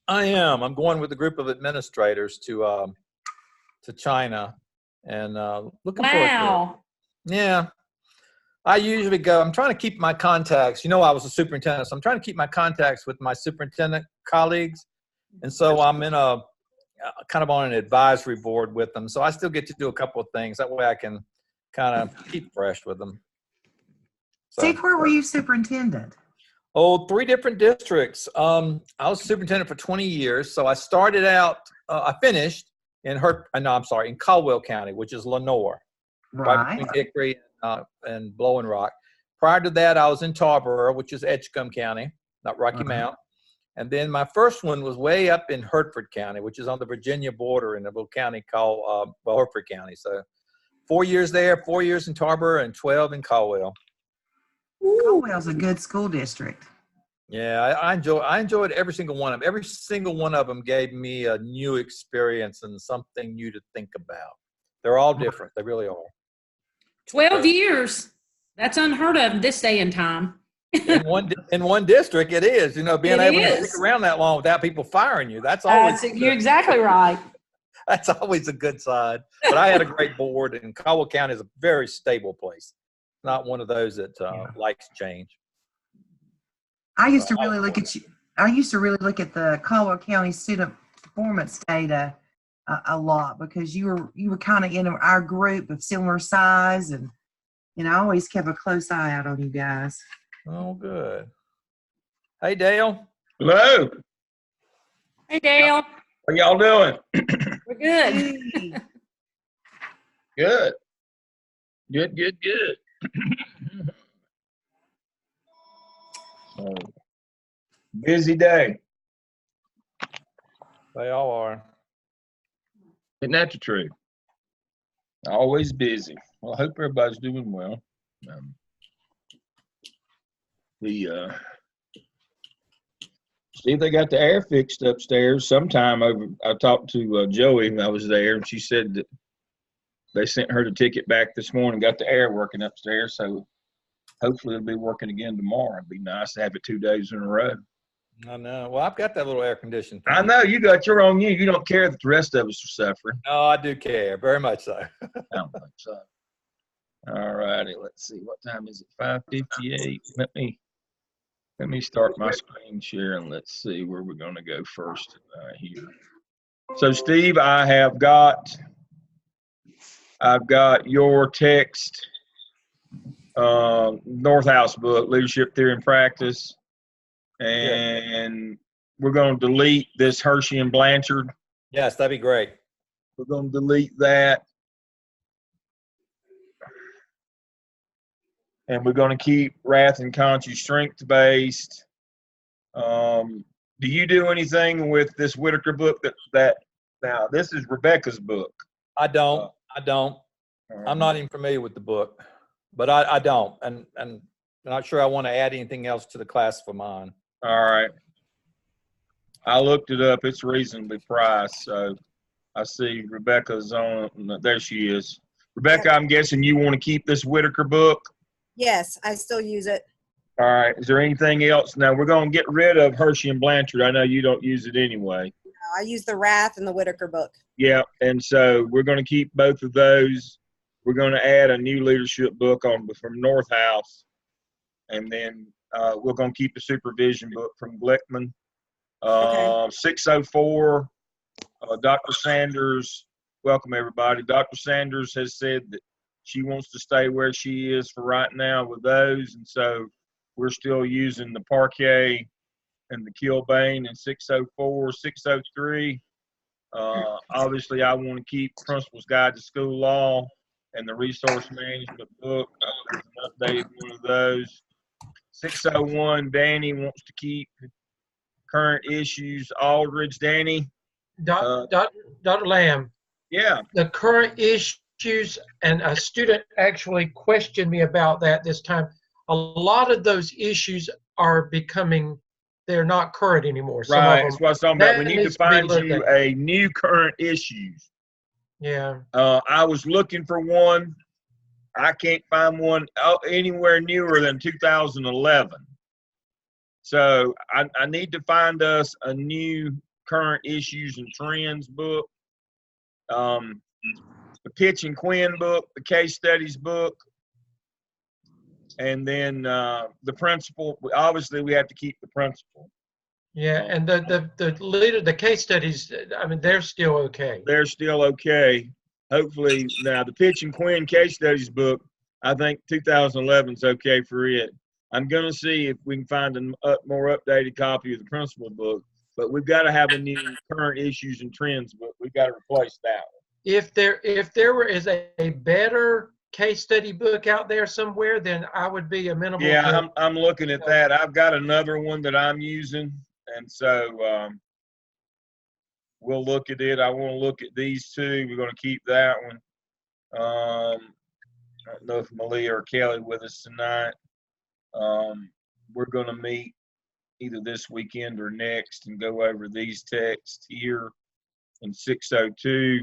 I am. I'm going with a group of administrators to China, and looking forward to it. Wow. Yeah, I usually go. I'm trying to keep my contacts. You know, I was a superintendent, so I'm trying to keep my contacts with my superintendent colleagues, and so I'm in a kind of on an advisory board with them. So I still get to do a couple of things. That way, I can kind of keep fresh with them. So, Steve, where were you superintendent? Oh, 3 different districts. I was superintendent for 20 years. So I started out, I finished in Caldwell County, which is Lenore, right between Hickory and Blowing Rock. Prior to that, I was in Tarboro, which is Edgecombe County, not Rocky Mount. And then my first one was way up in Hertford County, which is on the Virginia border in a little county called Hertford County. So 4 years there, 4 years in Tarboro, and 12 in Caldwell. Caldwell's a good school district. Yeah, I enjoyed every single one of them. Every single one of them gave me a new experience and something new to think about. They're all different. They really are. 12 years. That's unheard of this day and time. In one district, it is. You know, being able to stick around that long without people firing you. That's always you're exactly right. That's always a good side. But I had a great board, and Caldwell County is a very stable place. Not one of those that likes change. I used to really look at the Caldwell County student performance data a lot, because you were kind of in our group of similar size, and I always kept a close eye out on you guys. Oh, good. Hey, Dale. Hello. Hey, Dale. How y'all doing? We're good. Good. Good. So, busy day. They all are. Isn't that the truth? Always busy. Well, I hope everybody's doing well. See if they got the air fixed upstairs. Sometime I talked to Joey when I was there, and she said that they sent her the ticket back this morning, got the air working upstairs. So hopefully it'll be working again tomorrow. It'd be nice to have it 2 days in a row. I know. Well, I've got that little air conditioning thing. I know you got your own. You don't care that the rest of us are suffering. No, I do care very much so. I don't think so. All righty. Let's see. What time is it? 5:58. Let me start my screen share, and let's see where we're going to go first here. So, Steve, I've got your text, Northhouse book, Leadership Theory and Practice, and we're going to delete this Hershey and Blanchard. Yes, that'd be great. We're going to delete that. And we're going to keep Wrath and Conscious Strength-based. Do you do anything with this Whitaker book that now, this is Rebecca's book. I don't. I'm not even familiar with the book, but I don't. And I'm not sure I want to add anything else to the class for mine. All right. I looked it up. It's reasonably priced. So I see Rebecca's on. There she is. Rebecca, I'm guessing you want to keep this Whitaker book? Yes, I still use it. All right. Is there anything else? Now, we're going to get rid of Hershey and Blanchard. I know you don't use it anyway. No, I use the Wrath and the Whitaker book. Yeah, and so we're going to keep both of those. We're going to add a new leadership book from Northhouse, and then we're going to keep the supervision book from Glickman. 604, Dr. Sanders, welcome everybody. Dr. Sanders has said that she wants to stay where she is for right now with those, and so we're still using the Parquet and the Kilbane and 604, 603. Obviously, I want to keep Principal's Guide to School Law and the Resource Management book. There's an updated one of those. 601, Danny wants to keep Current Issues. Aldridge, Danny? Dr. Lamb. Yeah. The current issues, and a student actually questioned me about that this time. A lot of those issues are becoming, they're not current anymore. Right, that's what I was talking about. We need to find you at a new current issues. Yeah. I was looking for one. I can't find one anywhere newer than 2011. So I need to find us a new current issues and trends book, the Pitch and Quinn book, the case studies book, and then the principal. Obviously, we have to keep the principal. Yeah, and the case studies, I mean, they're still okay. They're still okay. Hopefully, now the Pitch and Quinn case studies book, I think 2011 is okay for it. I'm going to see if we can find a more updated copy of the principal book, but we've got to have a new current issues and trends book. We've got to replace that one. If there is a better case study book out there somewhere, then I would be amenable. Yeah, I'm looking at that. I've got another one that I'm using, and so we'll look at it. I want to look at these two. We're going to keep that one. I don't know if Malia or Kelly with us tonight. We're going to meet either this weekend or next and go over these texts here in 602.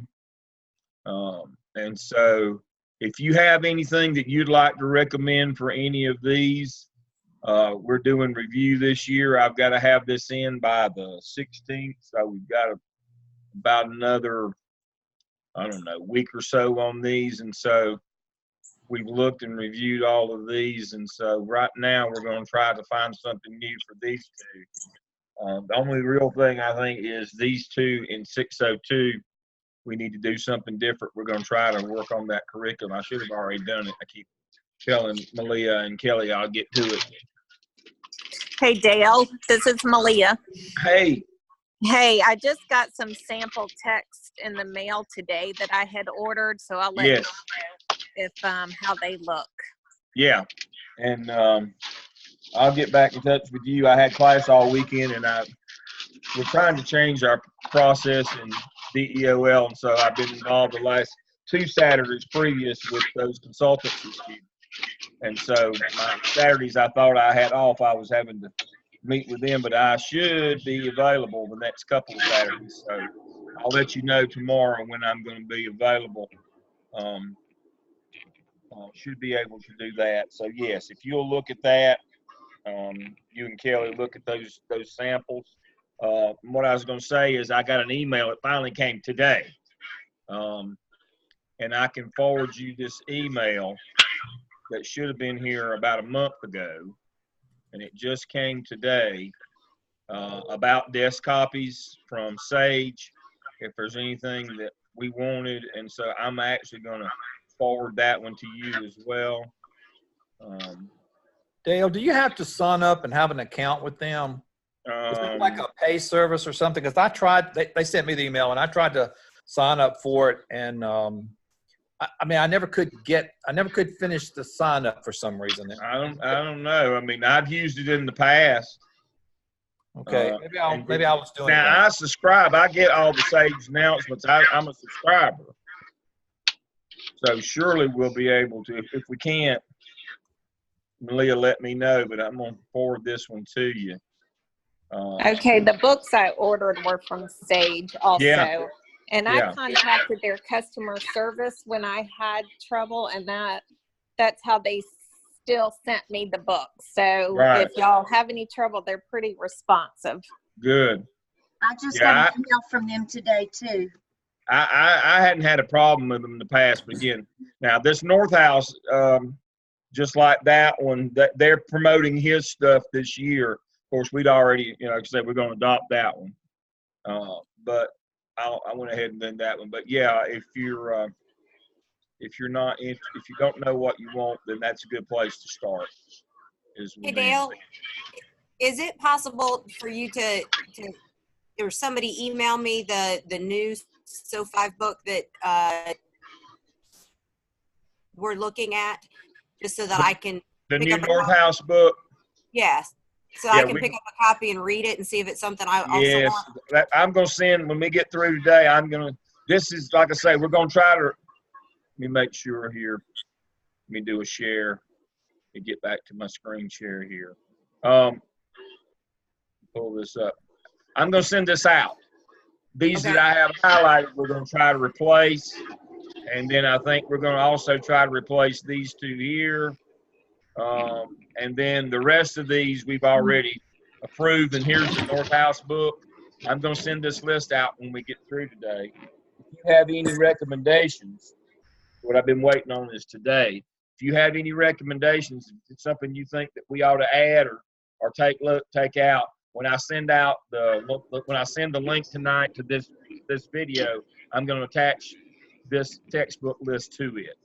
And so if you have anything that you'd like to recommend for any of these, we're doing review this year. I've got to have this in by the 16th. So we've got about another, I don't know, week or so on these. And so we've looked and reviewed all of these. And so right now we're going to try to find something new for these two. The only real thing I think is these two in 602. We need to do something different. We're going to try to work on that curriculum. I should have already done it. I keep telling Malia and Kelly I'll get to it. Hey, Dale, this is Malia. Hey. Hey, I just got some sample text in the mail today that I had ordered, so I'll let you know if how they look. Yeah, and I'll get back in touch with you. I had class all weekend, and we're trying to change our process in DEOL, and so I've been involved the last 2 Saturdays previous with those consultancy students. And so my Saturdays I thought I had off. I was having to meet with them, but I should be available the next couple of Saturdays. So I'll let you know tomorrow when I'm going to be available. Should be able to do that. So yes, if you'll look at that, you and Kelly look at those samples. What I was going to say is I got an email. It finally came today. And I can forward you this email that should have been here about a month ago. And it just came today about desk copies from Sage, if there's anything that we wanted. And so I'm actually going to forward that one to you as well. Dale, do you have to sign up and have an account with them? Is it like a pay service or something? Because I tried, they sent me the email and I tried to sign up for it, and I mean, I never could finish the sign up for some reason. I don't know. I mean, I've used it in the past. Okay, maybe I was doing it now. wrong. I subscribe. I get all the Sage announcements. I'm a subscriber, so surely we'll be able to. If we can't, Malia, let me know. But I'm gonna forward this one to you. Okay, the books I ordered were from Sage also. Yeah. And I contacted their customer service when I had trouble, and that's how they still sent me the book. So if y'all have any trouble, they're pretty responsive. Good. I just got an email from them today too. I hadn't had a problem with them in the past, but again, now this North House, just like that one, that they're promoting his stuff this year. Of course, we'd already, like I said, we're going to adopt that one. But I went ahead and done that one. But yeah, if you're not if you don't know what you want, then that's a good place to start. Hey Dale, is it possible for you to or somebody email me the new SO5 book that we're looking at, just so that I can the new North House book? Yes. So I can pick up a copy and read it and see if it's something I also want. I'm going to send, when we get through today, this is, like I say, we're going to try to, let me make sure here. Let me do a share. Let me get back to my screen share here. Pull this up. I'm going to send this out. These that I have highlighted, we're going to try to replace. And then I think we're going to also try to replace these two here. And then the rest of these we've already approved. And here's the North House book. I'm going to send this list out when we get through today. If you have any recommendations, what I've been waiting on is today. If you have any recommendations, if it's something you think that we ought to add or take out, when I send the link tonight to this video, I'm going to attach this textbook list to it.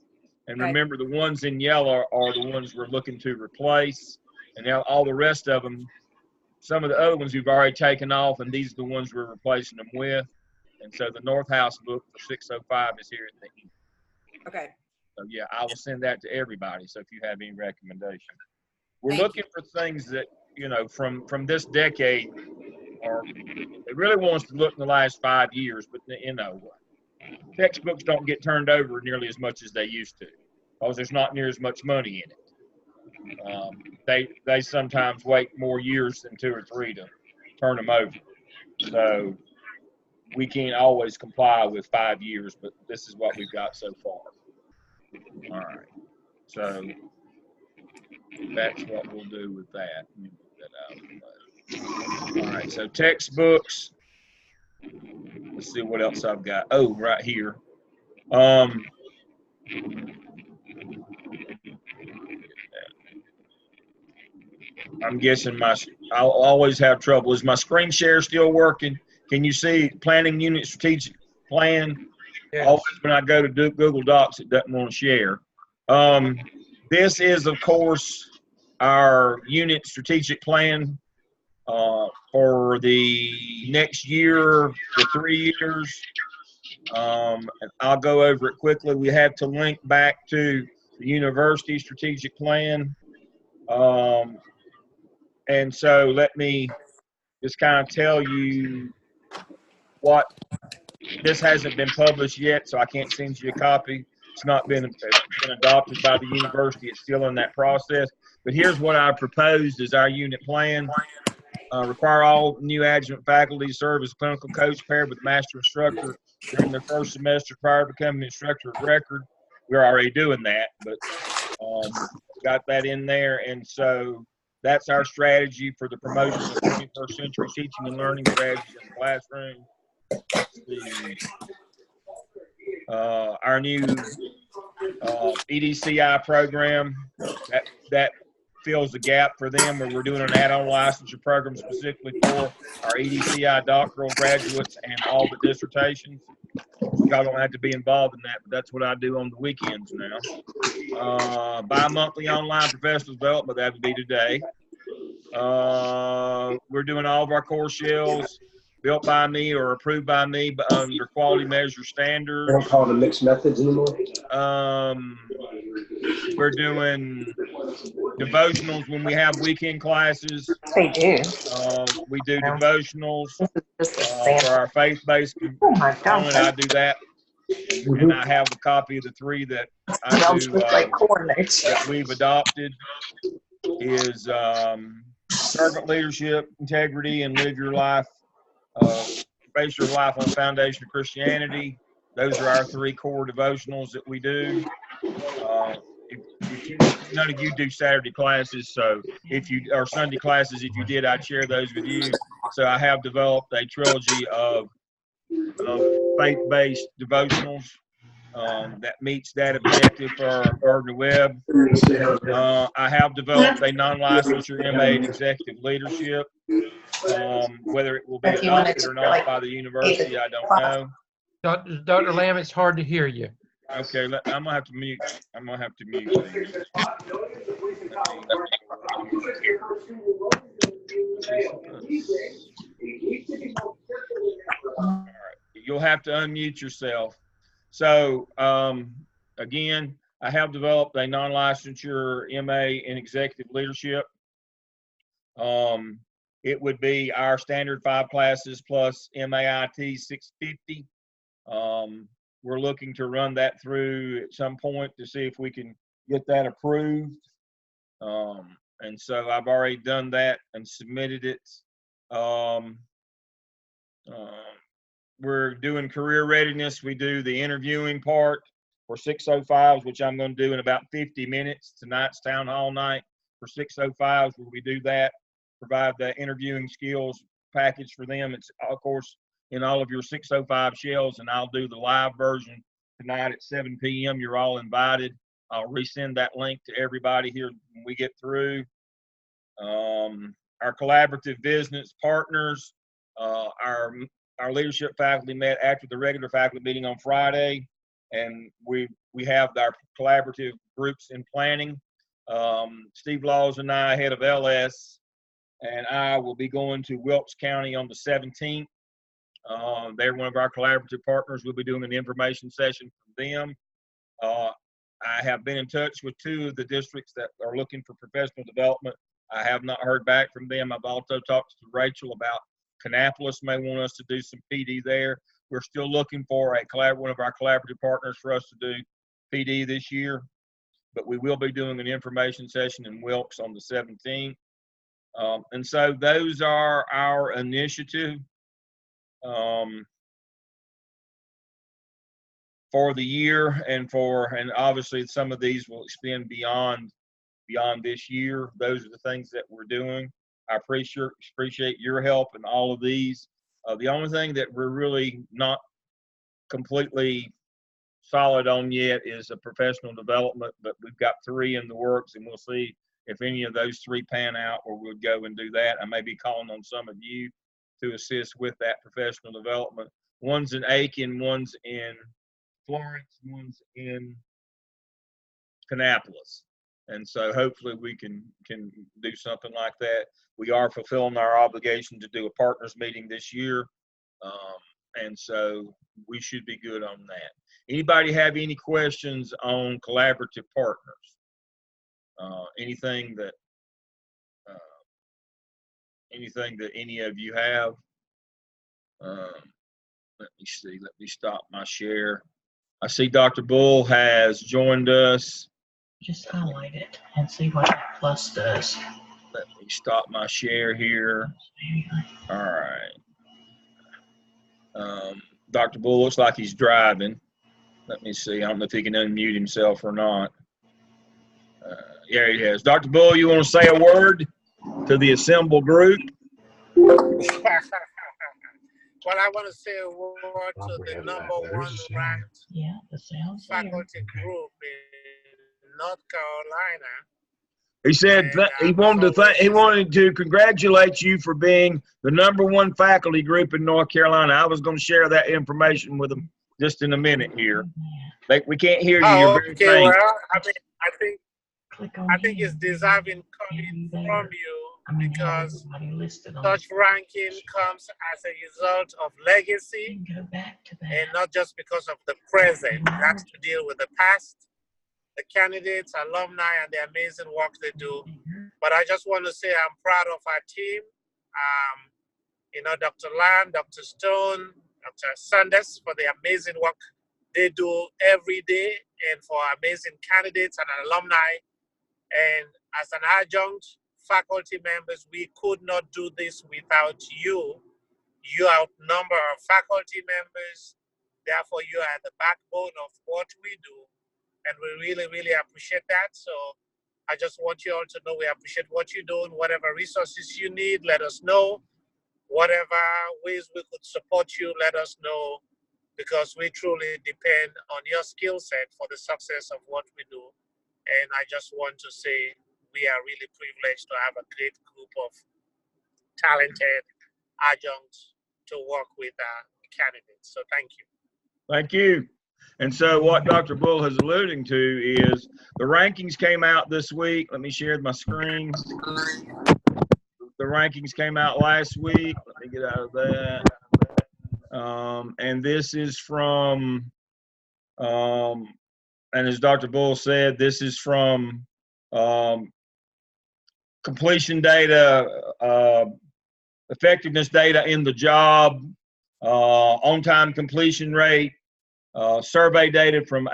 And remember, the ones in yellow are the ones we're looking to replace, and now all the rest of them, some of the other ones we've already taken off, and these are the ones we're replacing them with. And so the North House book for 605 is here at the end. Okay. So yeah, I will send that to everybody. So if you have any recommendations, we're looking for things that, you know, from this decade, or they really want us to look in the last 5 years, but you know, textbooks don't get turned over nearly as much as they used to, because there's not near as much money in it. They sometimes wait more years than 2 or 3 to turn them over. So we can't always comply with 5 years, but this is what we've got so far. All right. So that's what we'll do with that. Let me get that out of the way. All right. So textbooks. Let's see what else I've got. Oh, right here. I'm guessing I'll always have trouble. Is my screen share still working? Can you see planning unit strategic plan? Yes. Always when I go to Google Docs, it doesn't want to share. This is, of course, our unit strategic plan for the next year, the 3 years. And I'll go over it quickly. We have to link back to the university strategic plan. And so let me just kind of tell you what, this hasn't been published yet, so I can't send you a copy. It's not been adopted by the university. It's still in that process. But here's what I proposed as our unit plan. Require all new adjunct faculty to serve as clinical coach paired with master instructor during their first semester prior to becoming an instructor of record. We're already doing that, but got that in there. And so that's our strategy for the promotion of 21st century teaching and learning strategies in the classroom. Our new EDCI program, that fills the gap for them, where we're doing an add-on licensure program specifically for our EDCI doctoral graduates and all the dissertations. Y'all don't have to be involved in that, but that's what I do on the weekends now. Bi-monthly online professional development, that would be today. We're doing all of our course shells built by me or approved by me under quality measure standards. They don't call them mixed methods anymore. We're doing devotionals when we have weekend classes. They do. We do devotionals for our faith-based component. I do that. And I have a copy of the 3 that I do that we've adopted is servant leadership, integrity, and live your life, base your life on the foundation of Christianity. Those are our 3 core devotionals that we do. None of you do Saturday classes, so or Sunday classes, if you did, I'd share those with you. So I have developed a trilogy of faith-based devotionals that meets that objective for our Gardner Webb. I have developed a non-licensure MA in executive leadership. Whether it will be adopted or not by the university, I don't know. Dr. Lamb, it's hard to hear you. Okay, I'm gonna have to mute. I'm gonna have to mute. All right, you'll have to unmute yourself. So again, I have developed a non-licensure MA in executive leadership. It would be our standard 5 classes plus MAIT 650. We're looking to run that through at some point to see if we can get that approved. And so I've already done that and submitted it. We're doing career readiness. We do the interviewing part for 605s, which I'm going to do in about 50 minutes. Tonight's town hall night for 605s, where we do that, provide the interviewing skills package for them. It's, of course, in all of your 605 shells, and I'll do the live version tonight at 7 p.m. You're all invited. I'll resend that link to everybody here when we get through. Our collaborative business partners, our leadership faculty met after the regular faculty meeting on Friday, and we have our collaborative groups in planning. Steve Laws and I, head of LS, and I will be going to Wilkes County on the 17th. They're one of our collaborative partners. We'll be doing an information session from them. I have been in touch with 2 of the districts that are looking for professional development. I have not heard back from them. I've also talked to Rachel about Kannapolis may want us to do some PD there. We're still looking for one of our collaborative partners for us to do PD this year, but we will be doing an information session in Wilkes on the 17th. And so those are our initiative for the year, and obviously some of these will extend beyond this year. Those are the things that we're doing. I appreciate your help in all of these. The only thing that we're really not completely solid on yet is a professional development, but we've got 3 in the works, and we'll see if any of those 3 pan out, or we'll go and do that. I may be calling on some of you to assist with that professional development. One's in Aiken, one's in Florence, one's in Kannapolis. And so hopefully we can do something like that. We are fulfilling our obligation to do a partners meeting this year. And so we should be good on that. Anybody have any questions on collaborative partners? Anything that any of you have? Let me see. Let me stop my share. I see Dr. Bull has joined us. Just highlight it and see what that plus does. Let me stop my share here. All right. Dr. Bull looks like he's driving. Let me see. I don't know if he can unmute himself or not. Yeah, he has. Dr. Bull, you want to say a word to the assembled group? Well, I want to say a word to the #1 ranked faculty group in North Carolina. He said he wanted to congratulate you for being the #1 faculty group in North Carolina. I was going to share that information with him just in a minute here. We can't hear you. You're very faint. Well, I think it's deserving coming from you, because such ranking comes as a result of legacy and not just because of the present. It has to deal with the past, the candidates, alumni, and the amazing work they do. But I just want to say I'm proud of our team. Dr. Land, Dr. Stone, Dr. Sanders, for the amazing work they do every day, and for amazing candidates and alumni. And as an adjunct faculty members, we could not do this without you. You outnumber our faculty members. Therefore, you are the backbone of what we do. And we really, really appreciate that. So I just want you all to know we appreciate what you do, and whatever resources you need, let us know. Whatever ways we could support you, let us know, because we truly depend on your skill set for the success of what we do. And I just want to say we are really privileged to have a great group of talented adjuncts to work with our candidates. So thank you. Thank you. And so what Dr. Bull is alluding to is the rankings came out this week. Let me share my screen. The rankings came out last week. Let me get out of that. And this is from, and as Dr. Bull said, this is from completion data, effectiveness data in the job, on-time completion rate, survey data from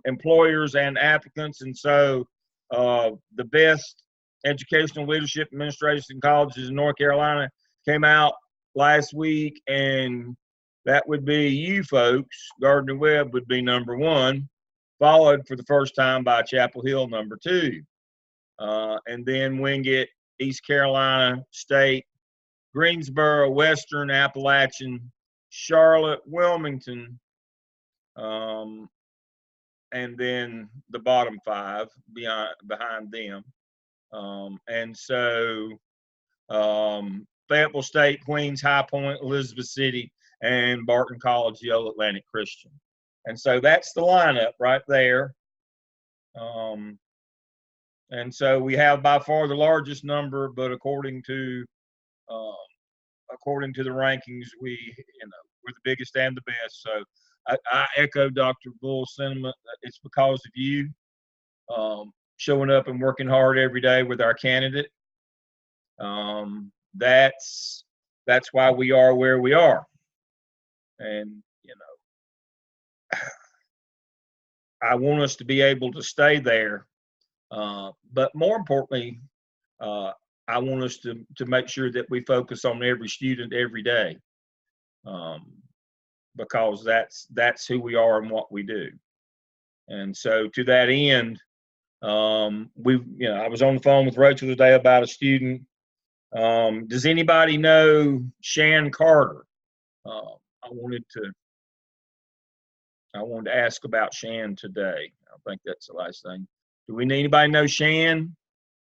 employers and applicants. And so the best educational leadership administrators in colleges in North Carolina came out last week, and that would be you folks. Gardner Webb would be #1, followed for the first time by Chapel Hill #2. And then Wingate, East Carolina State, Greensboro, Western Appalachian, Charlotte, Wilmington, and then the bottom 5 behind them. And so Fayetteville State, Queens, High Point, Elizabeth City, and Barton College, the Old Atlantic Christian. And so that's the lineup right there. And so we have by far the largest number, but according to the rankings, we're the biggest and the best. So I echo Dr. Bull's sentiment. It's because of you showing up and working hard every day with our candidate. That's why we are where we are. And, I want us to be able to stay there. But more importantly, I want us to make sure that we focus on every student every day, because that's who we are and what we do. And so to that end, I was on the phone with Rachel today about a student. Does anybody know Shan Carter? I wanted to ask about Shan today. I think that's the last thing. Do anybody know Shan?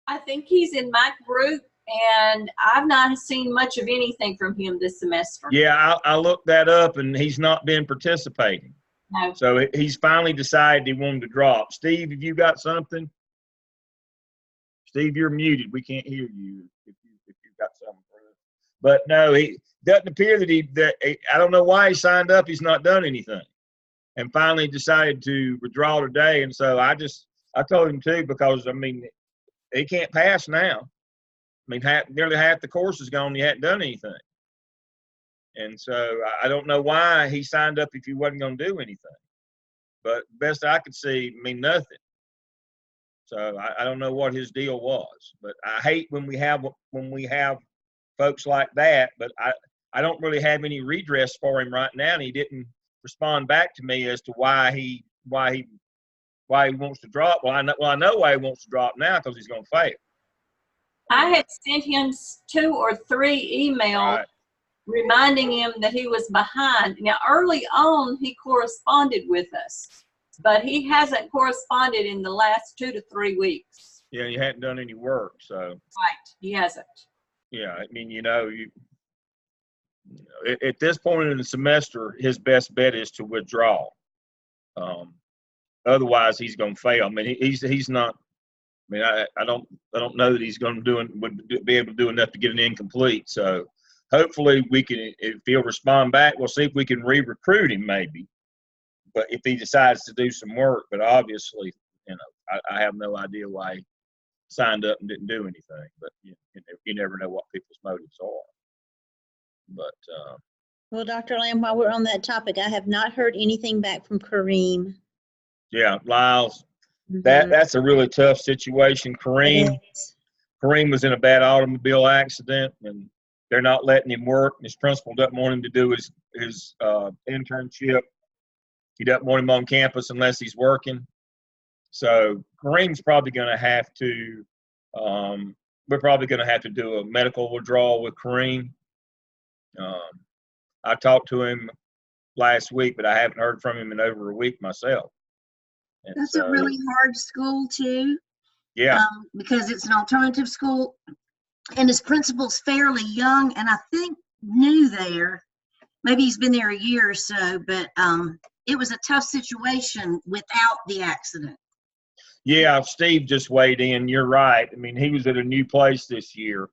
I think he's in my group, and I've not seen much of anything from him this semester. Yeah, I looked that up, and he's not been participating. No. So he's finally decided he wanted to drop. Steve, have you got something? Steve, you're muted. We can't hear you if you've got something for us. But no, he doesn't appear that I don't know why he signed up. He's not done anything, and finally decided to withdraw today. And so I told him too, because he can't pass now. Nearly half the course is gone. He hadn't done anything. And so I don't know why he signed up if he wasn't going to do anything. But best I could see, nothing. So I don't know what his deal was. But I hate when we have folks like that. But I don't really have any redress for him right now, and he didn't respond back to me as to why he wants to drop. Well, I know why he wants to drop now, because he's going to fail. I had sent him 2 or 3 emails reminding him that he was behind. Now, early on, he corresponded with us, but he hasn't corresponded in the last 2 to 3 weeks. Yeah, he hadn't done any work, so. Right, he hasn't. Yeah, at this point in the semester, his best bet is to withdraw. Otherwise, he's going to fail. He's not. I don't know that he's going to be able to do enough to get an incomplete. So hopefully we can, if he'll respond back, we'll see if we can re-recruit him maybe. But if he decides to do some work, but obviously, I have no idea why he signed up and didn't do anything. But you never know what people's motives are. But well, Dr. Lamb, while we're on that topic, I have not heard anything back from Kareem. Yeah, Lyles. That's a really tough situation. Kareem was in a bad automobile accident, and they're not letting him work. His principal doesn't want him to do his internship. He doesn't want him on campus unless he's working. So Kareem's probably going to have to. We're probably going to have to do a medical withdrawal with Kareem. I talked to him last week, but I haven't heard from him in over a week myself. And that's a really hard school too. Yeah. Because it's an alternative school, and his principal's fairly young, and I think new there. Maybe he's been there a year or so, but it was a tough situation without the accident. Yeah, Steve just weighed in. You're right. He was at a new place this year,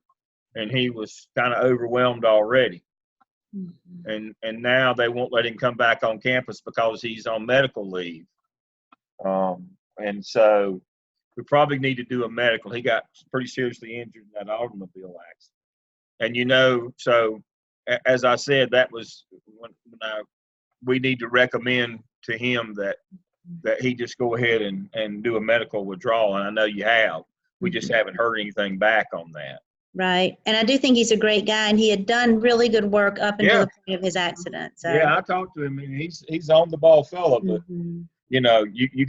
and he was kind of overwhelmed already. Mm-hmm. And now they won't let him come back on campus because he's on medical leave. And so we probably need to do a medical. He got pretty seriously injured in that automobile accident. And so as I said, that was when we need to recommend to him that he just go ahead and do a medical withdrawal. And I know you have. We just haven't heard anything back on that. Right. And I do think he's a great guy, and he had done really good work up until the point of his accident. So. Yeah, I talked to him, and he's on the ball fella, but you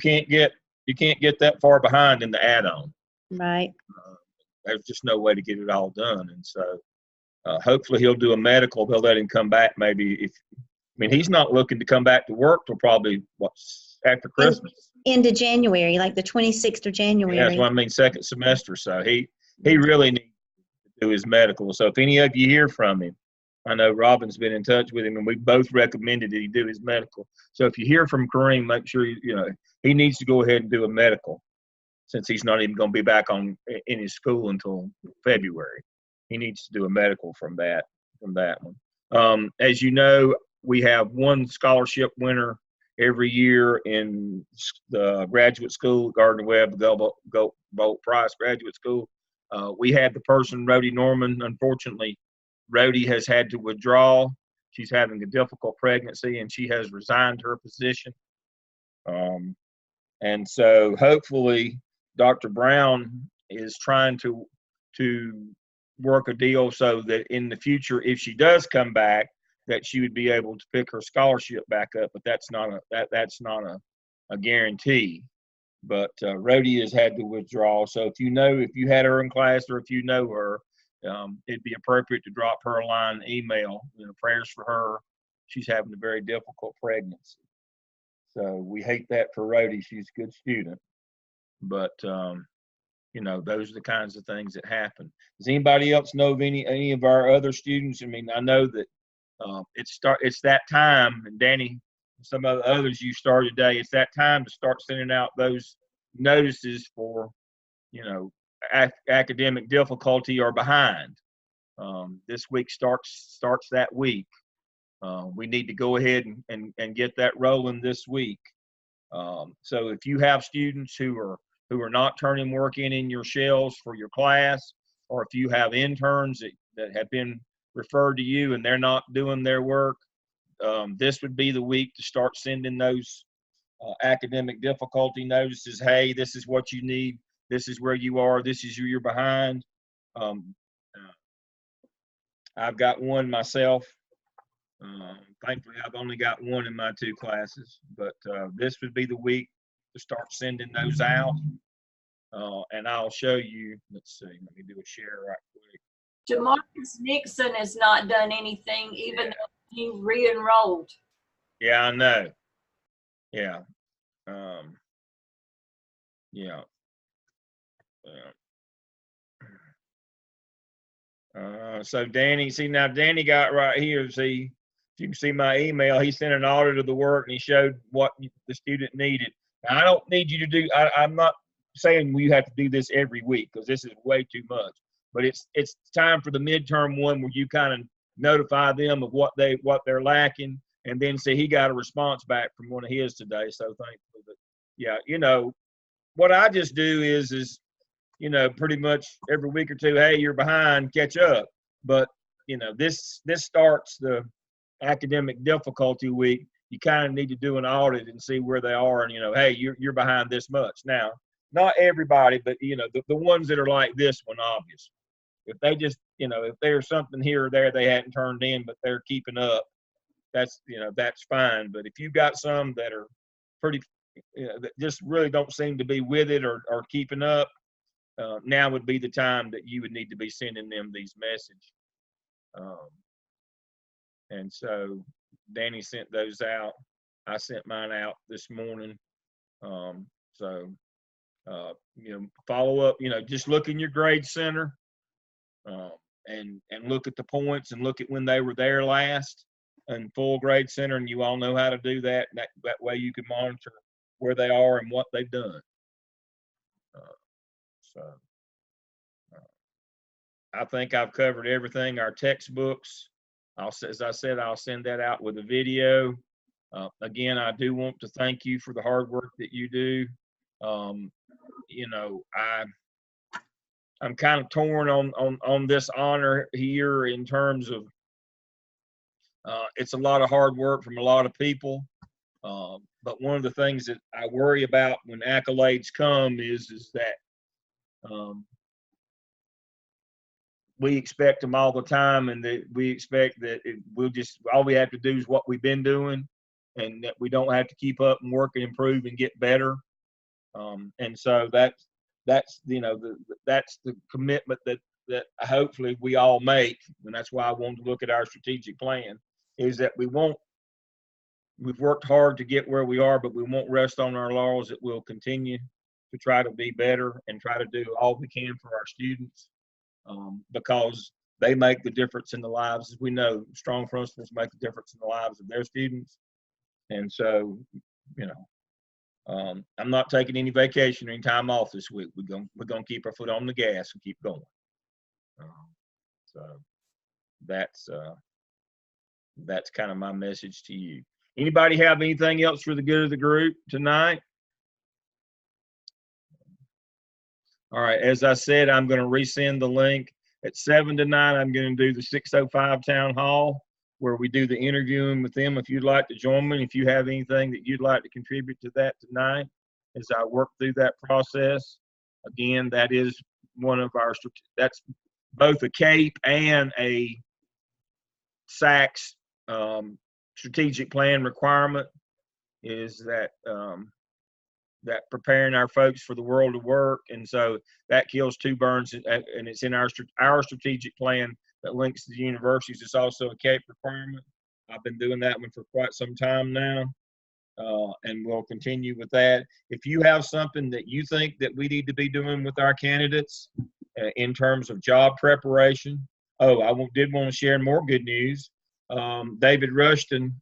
can't get that far behind in the add-on. Right. There's just no way to get it all done, and so Hopefully he'll do a medical. They'll let him come back maybe he's not looking to come back to work till probably after Christmas. Into January, like the 26th of January. Yeah, that's what I mean, second semester. So he really needs to do his medical. So if any of you hear from him, I know Robin's been in touch with him, and we both recommended that he do his medical. So if you hear from Kareem, make sure he needs to go ahead and do a medical, since he's not even going to be back in his school until February. He needs to do a medical from that one. As you know, we have one scholarship winner every year in the graduate school, Gardner Webb, Bolt Price Graduate School. We had the person, Rhodey Norman. Unfortunately, Rhodey has had to withdraw. She's having a difficult pregnancy, and she has resigned her position. And so hopefully Dr. Brown is trying to work a deal so that in the future, if she does come back, that she would be able to pick her scholarship back up, but that's not a guarantee. But Rhodey has had to withdraw. So if you had her in class, or if you know her, it'd be appropriate to drop her a line email. Prayers for her. She's having a very difficult pregnancy. So we hate that for Rhodey. She's a good student, but those are the kinds of things that happen. Does anybody else know of any of our other students? I know that it's that time, and Danny, some of the others you started today, it's that time to start sending out those notices for, academic difficulty or behind. This week starts that week. We need to go ahead and get that rolling this week. So if you have students who are not turning work in your shells for your class, or if you have interns that have been referred to you and they're not doing their work, this would be the week to start sending those academic difficulty notices. Hey, this is what you need. This is where you are. This is you're behind. I've got one myself. Thankfully, I've only got one in my 2 classes, but this would be the week to start sending those out. And I'll show you. Let's see. Let me do a share right quick. Jamarcus Nixon has not done anything, even though he re-enrolled. Yeah, I know. Yeah. So Danny, now Danny got right here. See, you can see my email. He sent an audit of the work, and he showed what the student needed. Now, I don't need you to do. I'm not saying you have to do this every week, because this is way too much. But it's time for the midterm one where you kind of notify them of what they're lacking, and then see, he got a response back from one of his today. So thankfully, but yeah, what I just do is pretty much every week or two, hey, you're behind, catch up. But this starts the academic difficulty week. You kind of need to do an audit and see where they are, and hey, you're behind this much. Now, not everybody, but the ones that are like this one, obviously. If they just, if there's something here or there they hadn't turned in, but they're keeping up, that's fine. But if you've got some that are pretty, that just really don't seem to be with it or keeping up, now would be the time that you would need to be sending them these messages. And so Danny sent those out. I sent mine out this morning. Follow up, just look in your grade center, and look at the points, and look at when they were there last in full grade center, and you all know how to do that. And that way you can monitor where they are and what they've done. I think I've covered everything. Our textbooks, as I said, I'll send that out with a video. Again, I do want to thank you for the hard work that you do. I'm kind of torn on this honor here in terms of it's a lot of hard work from a lot of people. But one of the things that I worry about when accolades come is that we expect them all the time, and that we expect that all we have to do is what we've been doing, and that we don't have to keep up and work and improve and get better. And so that's the commitment that that hopefully we all make, and that's why I wanted to look at our strategic plan, is that we've worked hard to get where we are, but we won't rest on our laurels. That we'll continue to try to be better and try to do all we can for our students, because they make the difference in the lives. As we know, strong principals make the difference in the lives of their students. And so, you know, I'm not taking any vacation or any time off this week. We're gonna keep our foot on the gas and keep going. So that's kind of my message to you. Anybody have anything else for the good of the group tonight? All right, as I said, I'm going to resend the link. At 7 to 9, I'm going to do the 605 town hall where we do the interviewing with them. If you'd like to join me, if you have anything that you'd like to contribute to that tonight as I work through that process. Again, that is one of our, that's both a CAPE and a SACS strategic plan requirement, is that that preparing our folks for the world of work. And so that kills two birds, and it's in our strategic plan that links to the universities. It's also a CAPE requirement. I've been doing that one for quite some time now, and we'll continue with that. If you have something that you think that we need to be doing with our candidates in terms of job preparation. Oh, I did want to share more good news. David Rushton,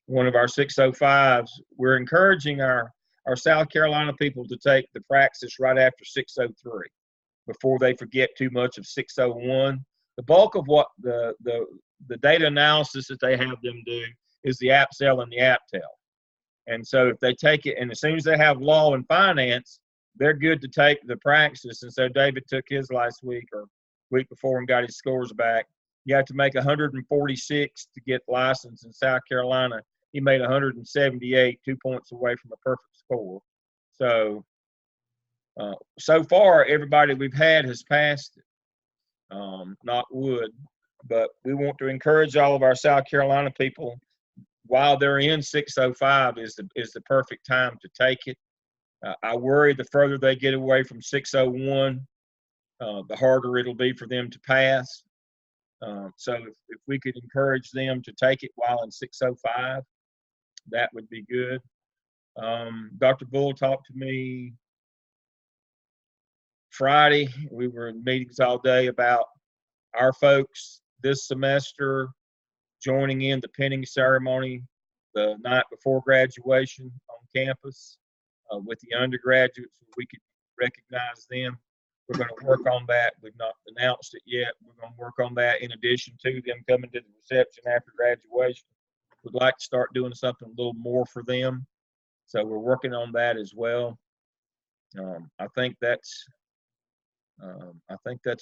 one of our 605s, we're encouraging our South Carolina people to take the praxis right after 603 before they forget too much of 601. The bulk of what the data analysis that they have them do is the APSEL and the APTEL. And so if they take it, and as soon as they have law and finance, they're good to take the praxis. And so David took his last week or week before and got his scores back. You have to make 146 to get licensed in South Carolina. He made 178, 2 points away from a perfect score. So, so far, everybody we've had has passed it. Knock wood. But we want to encourage all of our South Carolina people, while they're in 605 is the perfect time to take it. I worry the further they get away from 601, the harder it'll be for them to pass. So if we could encourage them to take it while in 605, that would be good. Dr. Bull talked to me Friday. We were in meetings all day about our folks this semester joining in the pinning ceremony the night before graduation on campus with the undergraduates, so we could recognize them. We're going to work on that. We've not announced it yet. We're going to work on that in addition to them coming to the reception after graduation. We'd like to start doing something a little more for them. So we're working on that as well. I think that's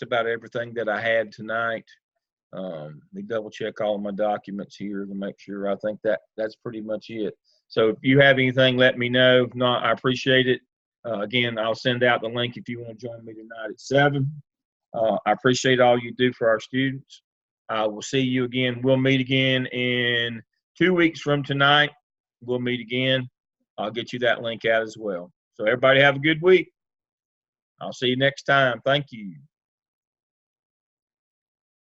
about everything that I had tonight. Let me double check all of my documents here to make sure. I think that's pretty much it. So if you have anything, let me know. If not, I appreciate it. Again, I'll send out the link if you want to join me tonight at 7. I appreciate all you do for our students. I will see you again. We'll meet again in 2 weeks from tonight. We'll meet again. I'll get you that link out as well. So everybody have a good week. I'll see you next time. Thank you.